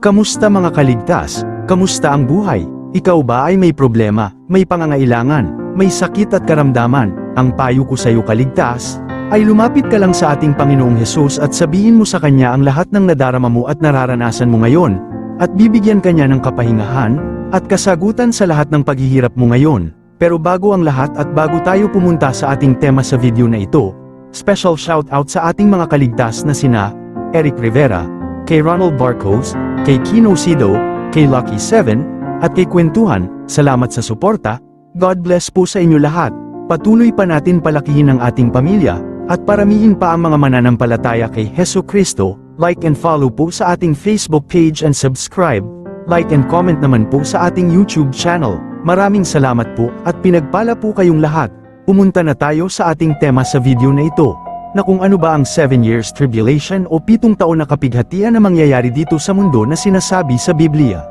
Kamusta mga kaligtas? Kamusta ang buhay? Ikaw ba ay may problema, may pangangailangan, may sakit at karamdaman? Ang payo ko sa iyo kaligtas, ay lumapit ka lang sa ating Panginoong Hesus at sabihin mo sa Kanya ang lahat ng nadarama mo at nararanasan mo ngayon, at bibigyan ka niya ng kapahingahan, at kasagutan sa lahat ng paghihirap mo ngayon. Pero bago ang lahat at bago tayo pumunta sa ating tema sa video na ito, special shout out sa ating mga kaligtas na sina Eric Rivera, kay Ronald Barcos, kay Kino Sido, kay Lucky 7, at kay Kwentuhan. Salamat sa suporta. God bless po sa inyo lahat. Patuloy pa natin palakihin ang ating pamilya, at paramihin pa ang mga mananampalataya kay Hesu Kristo. Like and follow po sa ating Facebook page and subscribe. Like and comment naman po sa ating YouTube channel. Maraming salamat po, at pinagpala po kayong lahat. Pumunta na tayo sa ating tema sa video na ito, na kung ano ba ang 7 years tribulation o 7 taon na kapighatian na mangyayari dito sa mundo na sinasabi sa Biblia.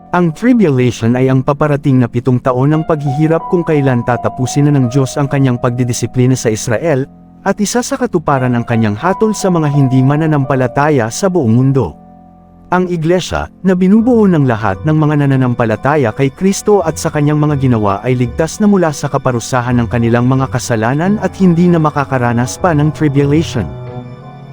Ang tribulation ay ang paparating na 7 taon ng paghihirap kung kailan tatapusin na ng Diyos ang kanyang pagdidisiplina sa Israel, at isa sa katuparan ang kanyang hatol sa mga hindi mananampalataya sa buong mundo. Ang iglesia, na binubuo ng lahat ng mga nananampalataya kay Kristo at sa kanyang mga ginawa ay ligtas na mula sa kaparusahan ng kanilang mga kasalanan at hindi na makakaranas pa ng tribulation.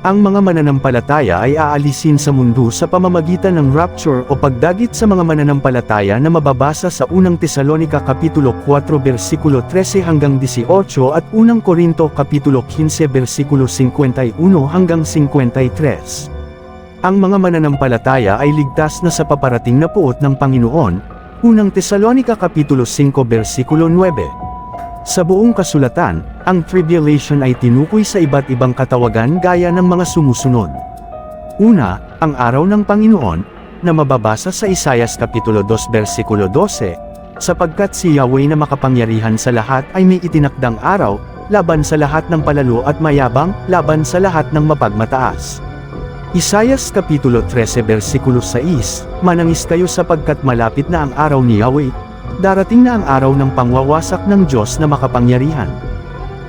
Ang mga mananampalataya ay aalisin sa mundo sa pamamagitan ng rapture o pagdagit sa mga mananampalataya na mababasa sa unang Tesalonica Kapitulo 4 versikulo 13 hanggang 18 at unang Korinto Kapitulo 15 versikulo 51 hanggang 53. Ang mga mananampalataya ay ligtas na sa paparating na puot ng Panginoon, unang Tesalonica Kapitulo 5 versikulo 9. Sa buong kasulatan, ang tribulation ay tinukoy sa iba't ibang katawagan gaya ng mga sumusunod. Una, ang araw ng Panginoon, na mababasa sa Isaias Kapitulo 2 versikulo 12, sapagkat si Yahweh na makapangyarihan sa lahat ay may itinakdang araw, laban sa lahat ng palalo at mayabang, laban sa lahat ng mapagmataas. Isaias Kapitulo 13 versikulo 6, manangis kayo sapagkat malapit na ang araw ni Yahweh, darating na ang araw ng pangwawasak ng Diyos na makapangyarihan.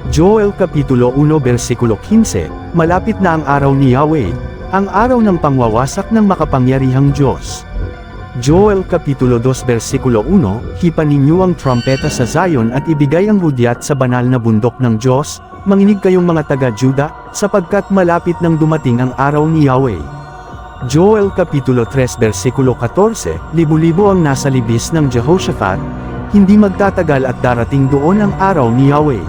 Joel Kapitulo 1 versikulo 15, malapit na ang araw ni Yahweh, ang araw ng pangwawasak ng makapangyarihang Diyos. Joel Kapitulo 2 versikulo 1, hipan ninyo ang trumpeta sa Zion at ibigay ang hudyat sa banal na bundok ng Diyos, manginig kayong mga taga-Juda, sapagkat malapit nang dumating ang araw ni Yahweh. Joel Kapitulo 3 versikulo 14, libo-libo ang nasa libis ng Jehoshaphat, hindi magtatagal at darating doon ang araw ni Yahweh.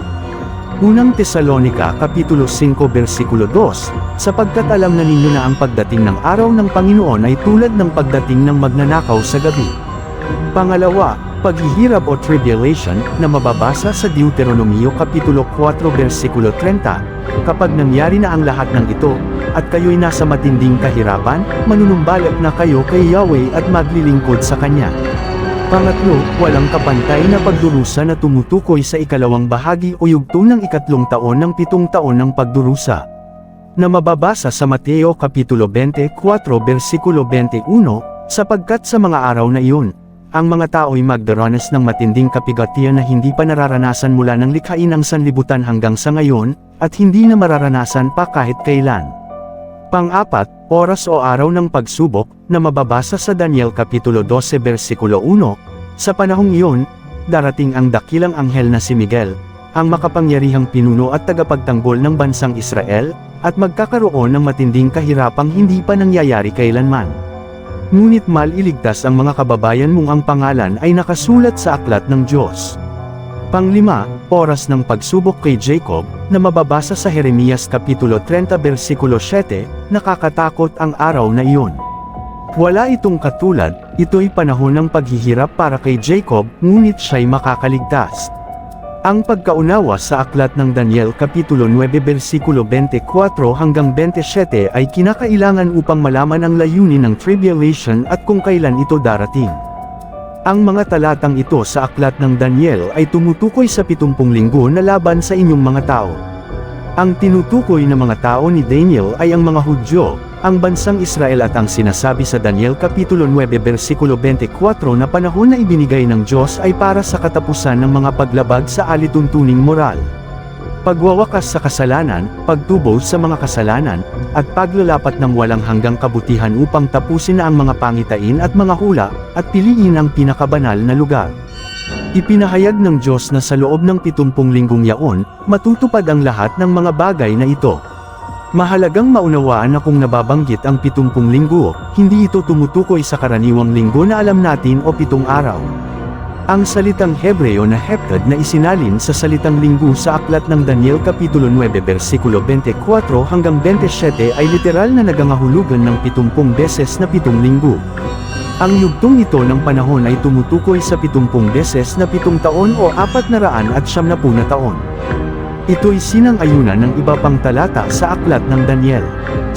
Unang Tesalonica Kapitulo 5 versikulo 2, sapagkat alam na ninyo na ang pagdating ng araw ng Panginoon ay tulad ng pagdating ng magnanakaw sa gabi. Pangalawa, paghihirap o tribulation, na mababasa sa Deuteronomio Kapitulo 4 versikulo 30, kapag nangyari na ang lahat ng ito, at kayo'y nasa matinding kahirapan, manunumbalak na kayo kay Yahweh at maglilingkod sa Kanya. Pangatlo, walang kapantay na pagdurusa na tumutukoy sa ikalawang bahagi o yugto ng 2 taon ng 7 taon ng pagdurusa, na mababasa sa Mateo Kapitulo 24 versikulo 21, sapagkat sa mga araw na iyon, ang mga tao'y magdaranas ng matinding kapigatian na hindi pa nararanasan mula ng likhain ang sanlibutan hanggang sa ngayon, at hindi na mararanasan pa kahit kailan. Pang-apat, oras o araw ng pagsubok, na mababasa sa Daniel Kapitulo 12 versikulo 1, sa panahong iyon, darating ang dakilang anghel na si Miguel, ang makapangyarihang pinuno at tagapagtanggol ng bansang Israel, at magkakaroon ng matinding kahirapang hindi pa nangyayari kailanman. Ngunit maliligtas ang mga kababayan mong ang pangalan ay nakasulat sa aklat ng Diyos. Panglima, oras ng pagsubok kay Jacob, na mababasa sa Jeremias Kapitulo 30 versikulo 7, nakakatakot ang araw na iyon. Wala itong katulad, ito'y panahon ng paghihirap para kay Jacob, ngunit siya'y makakaligtas. Ang pagkaunawa sa aklat ng Daniel Kapitulo 9 versikulo 24 hanggang 27 ay kinakailangan upang malaman ang layunin ng tribulation at kung kailan ito darating. Ang mga talatang ito sa aklat ng Daniel ay tumutukoy sa 70 linggo na laban sa inyong mga tao. Ang tinutukoy na mga tao ni Daniel ay ang mga Hudyo, ang bansang Israel at ang sinasabi sa Daniel Kapitulo 9 versikulo 24 na panahon na ibinigay ng Diyos ay para sa katapusan ng mga paglabag sa alituntuning moral. pagwawakas sa kasalanan, pagtubo sa mga kasalanan, at paglalapat ng walang hanggang kabutihan upang tapusin na ang mga pangitain at mga hula, at piliin ang pinakabanal na lugar. Ipinahayag ng Diyos na sa loob ng 70 linggong yaon, matutupad ang lahat ng mga bagay na ito. Mahalagang maunawaan na kung nababanggit ang 70 linggo, hindi ito tumutukoy sa karaniwang linggo na alam natin o 7 araw. Ang salitang Hebreo na heptad na isinalin sa salitang linggo sa aklat ng Daniel Kapitulo 9 versikulo 24 hanggang 27 ay literal na nagangahulugan ng 70 beses na 7 linggo. Ang yugtong ito ng panahon ay tumutukoy sa 70 beses na 7 taon o 490 na taon. Ito'y sinang-ayunan ng iba pang talata sa aklat ng Daniel.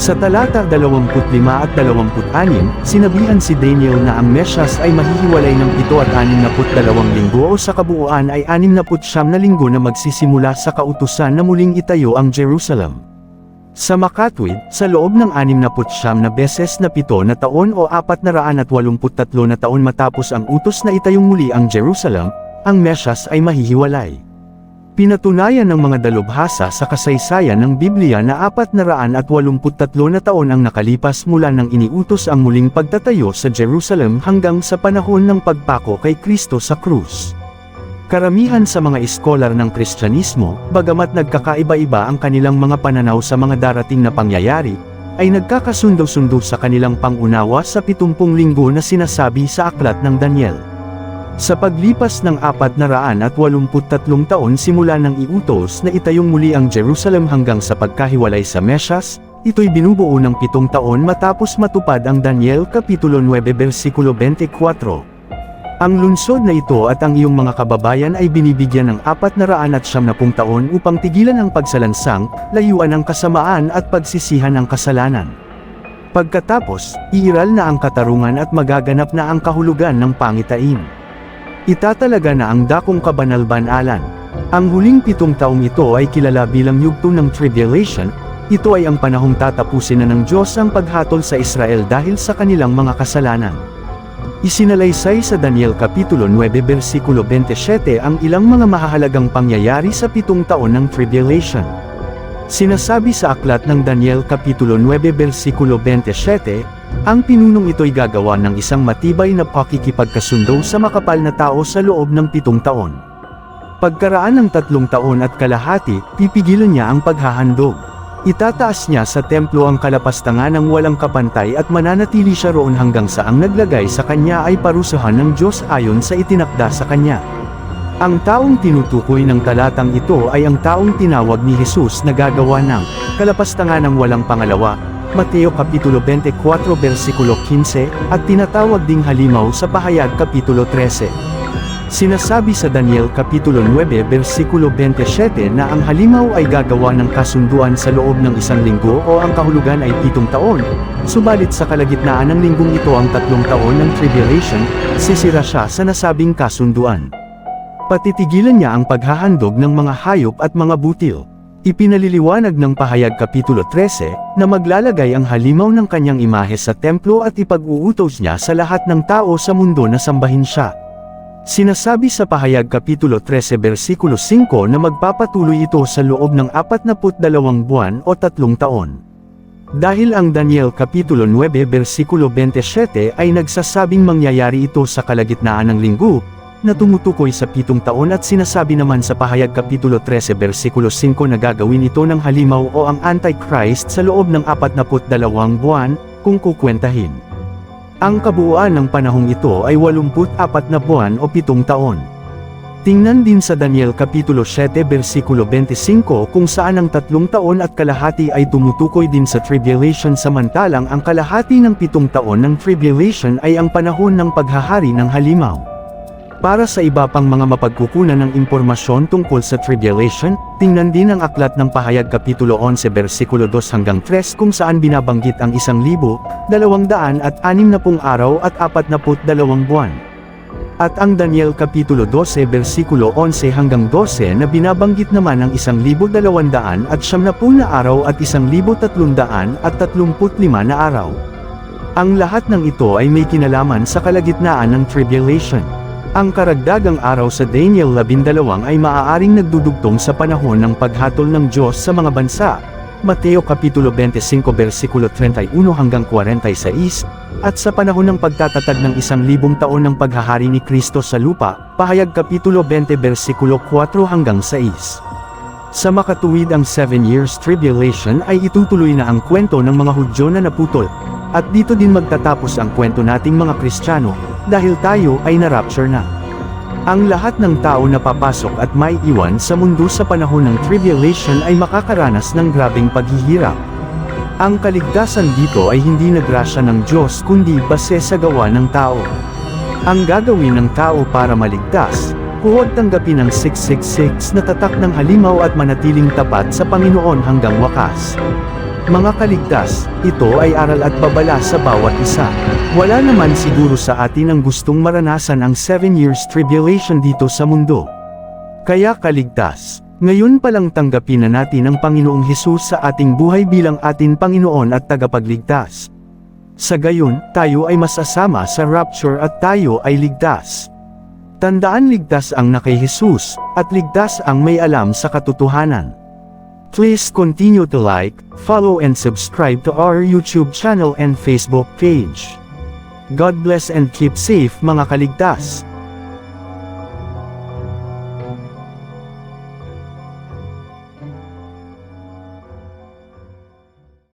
Sa talata 25 at 26, sinabihan si Daniel na ang Mesyas ay mahihiwalay ng 7 at 62 linggo o sa kabuuan ay 69 na linggo na magsisimula sa kautusan na muling itayo ang Jerusalem. Sa makatwid, sa loob ng 69 na beses na 7 na taon o 483 na taon matapos ang utos na itayong muli ang Jerusalem, ang Mesyas ay mahihiwalay. Pinatunayan ng mga dalubhasa sa kasaysayan ng Biblia na 483 na taon ang nakalipas mula nang iniutos ang muling pagtatayo sa Jerusalem hanggang sa panahon ng pagpako kay Kristo sa krus. Karamihan sa mga iskolar ng Kristyanismo, bagamat nagkakaiba-iba ang kanilang mga pananaw sa mga darating na pangyayari, ay nagkakasundo-sundo sa kanilang pangunawa sa 70 linggo na sinasabi sa aklat ng Daniel. Sa paglipas ng 483 taon simula ng iutos na itayong muli ang Jerusalem hanggang sa pagkahiwalay sa Mesyas, ito'y binubuo ng 7 taon matapos matupad ang Daniel Kapitulo 9 versikulo 24. Ang lungsod na ito at ang iyong mga kababayan ay binibigyan ng 490 taon upang tigilan ang pagsalansang, layuan ang kasamaan at pagsisihan ang kasalanan. Pagkatapos, iiral na ang katarungan at magaganap na ang kahulugan ng pangitain. Itatalaga na ang dakong kabanal-banalan. Ang huling 7 taong ito ay kilala bilang yugto ng Tribulation. Ito ay ang panahong tatapusin na ng Diyos ang paghatol sa Israel dahil sa kanilang mga kasalanan. Isinalaysay sa Daniel Kapitulo 9 versikulo 27 ang ilang mga mahahalagang pangyayari sa 7 taon ng Tribulation. Sinasabi sa aklat ng Daniel Kapitulo 9 versikulo 27, ang pinunong ito'y gagawa ng isang matibay na pakikipagkasundo sa makapal na tao sa loob ng 7 taon. Pagkaraan ng 3 taon at kalahati, pipigilan niya ang paghahandog. Itataas niya sa templo ang kalapastangan ng walang kapantay at mananatili siya roon hanggang sa ang naglagay sa kanya ay parusahan ng Diyos ayon sa itinakda sa kanya. Ang taong tinutukoy ng talatang ito ay ang taong tinawag ni Jesus na gagawa ng kalapastangan ng walang pangalawa, Mateo Kapitulo 24 versikulo 15, at tinatawag ding halimaw sa Pahayag Kapitulo 13. Sinasabi sa Daniel Kapitulo 9 versikulo 27 na ang halimaw ay gagawa ng kasunduan sa loob ng 1 linggo o ang kahulugan ay 7 taon, subalit sa kalagitnaan ng linggong ito ang 3 taon ng Tribulation, sisira siya sa nasabing kasunduan. Patitigilan niya ang paghahandog ng mga hayop at mga butil. Ipinaliliwanag ng Pahayag Kapitulo 13, na maglalagay ang halimaw ng kanyang imahe sa templo at ipag-uutos niya sa lahat ng tao sa mundo na sambahin siya. Sinasabi sa Pahayag Kapitulo 13 versikulo 5 na magpapatuloy ito sa loob ng 42 buwan o 3 taon. Dahil ang Daniel Kapitulo 9 versikulo 27 ay nagsasabing mangyayari ito sa kalagitnaan ng linggo, na tumutukoy sa 7 taon at sinasabi naman sa Pahayag Kapitulo 13 versikulo 5 na gagawin ito ng halimaw o ang Antichrist sa loob ng 42 buwan, kung kukwentahin. Ang kabuuan ng panahong ito ay 84 na buwan o 7 taon. Tingnan din sa Daniel Kapitulo 7 versikulo 25 kung saan ang 3 taon at kalahati ay tumutukoy din sa Tribulation samantalang ang kalahati ng 7 taon ng Tribulation ay ang panahon ng paghahari ng halimaw. Para sa iba pang mga mapagkukunan ng impormasyon tungkol sa Tribulation, tingnan din ang aklat ng Pahayag Kapitulo 11 versikulo 2 hanggang 3 kung saan binabanggit ang 1,260 araw at 42 buwan. At ang Daniel Kapitulo 12 versikulo 11 hanggang 12 na binabanggit naman ang 1,270 na araw at 1,335 na araw. Ang lahat ng ito ay may kinalaman sa kalagitnaan ng Tribulation. Ang karagdagang araw sa Daniel 12 ay maaaring nagdudugtong sa panahon ng paghatol ng Diyos sa mga bansa. Mateo Kapitulo 25 versikulo 31 hanggang 46, at sa panahon ng pagtatatag ng 1,000 taon ng paghahari ni Kristo sa lupa, Pahayag Kapitulo 20 versikulo 4 hanggang 6. Sa makatuwid ang 7 years tribulation ay itutuloy na ang kwento ng mga Hudyo na naputol, at dito din magtatapos ang kwento nating mga Kristiyano, dahil tayo ay na-rapture na. Ang lahat ng tao na papasok at may iwan sa mundo sa panahon ng tribulation ay makakaranas ng grabeng paghihirap. Ang kaligtasan dito ay hindi na grasya ng Diyos kundi base sa gawa ng tao. Ang gagawin ng tao para maligtas, huwag tanggapin ang 666 na tatak ng halimaw at manatiling tapat sa Panginoon hanggang wakas. Mga kaligtas, ito ay aral at babala sa bawat isa. Wala naman siguro sa atin ang gustong maranasan ang 7 years tribulation dito sa mundo. Kaya kaligtas, ngayon palang tanggapin na natin ang Panginoong Hesus sa ating buhay bilang ating Panginoon at tagapagligtas. Sa gayon, tayo ay masasama sa rapture at tayo ay ligtas. Tandaan, ligtas ang na kay Hesus, at ligtas ang may alam sa katotohanan. Please continue to like, follow and subscribe to our YouTube channel and Facebook page. God bless and keep safe mga kaligtas.